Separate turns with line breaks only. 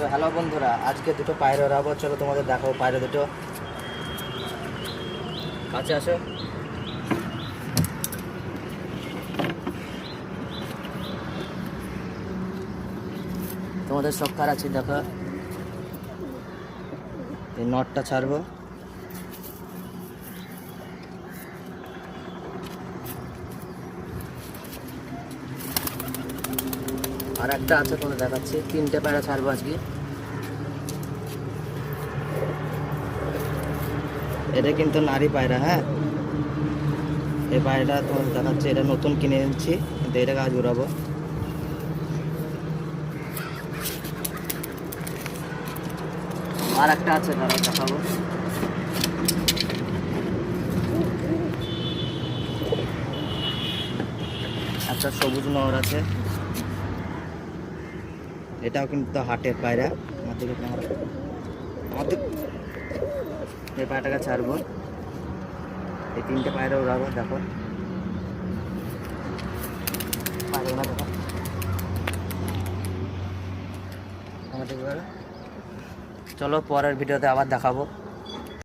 তো হ্যালো বন্ধুরা, আজকে দুটো পায়রা ওড়াবো। চলো তোমাদের দেখাবো পায়রা দুটো। কাছে আসো। তোমাদের সক্ষার আছে, দেখো এই নটটা ছাড়বো। আর একটা আছে, তোমাদের দেখাচ্ছি। তিনটে পায়রা ছাড়বো আজকে। এটা কিন্তু নারী পায়রা, হ্যাঁ। এই পায়রাটা তোমাদের দেখাচ্ছি, এটা নতুন কিনে এনেছি, কিন্তু এটাকে আজ উড়াবো। আর একটা আছে, দাঁড়াও দেখাবো। একটা সবুজ নহর আছে, এটাও কিন্তু হাটের পায়রা। আমাদের এই পায়রাটাকে ছাড়বো। এই তিনটে পায়রা উড়াবো, দেখো পায়রাগুলো দেখো। চলো পরের ভিডিওতে আবার দেখাবো।